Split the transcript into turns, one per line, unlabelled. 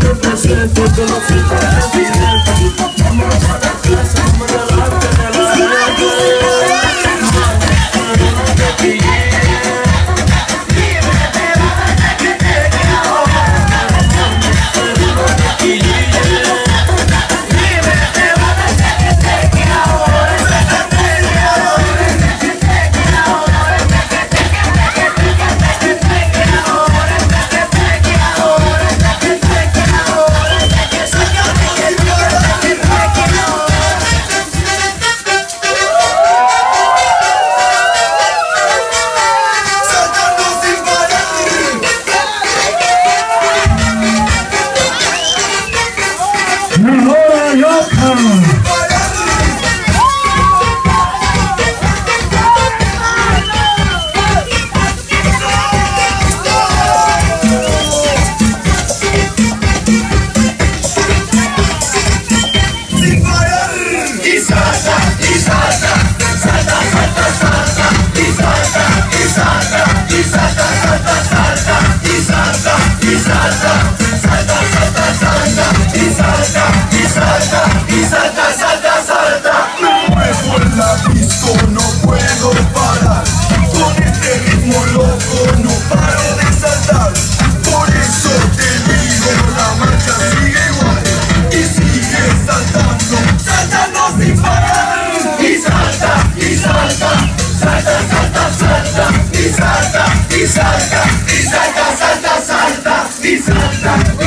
represento con los hijos residentes. Vamos para la casa, me delante de la salta. Me muevo en la disco, no puedo parar. Con este ritmo loco no paro de saltar. Por eso te digo, la marcha sigue igual. Y sigue saltando, saltando sin parar. Y salta, salta, salta. Y salta, y salta, y salta, salta, salta. Y salta.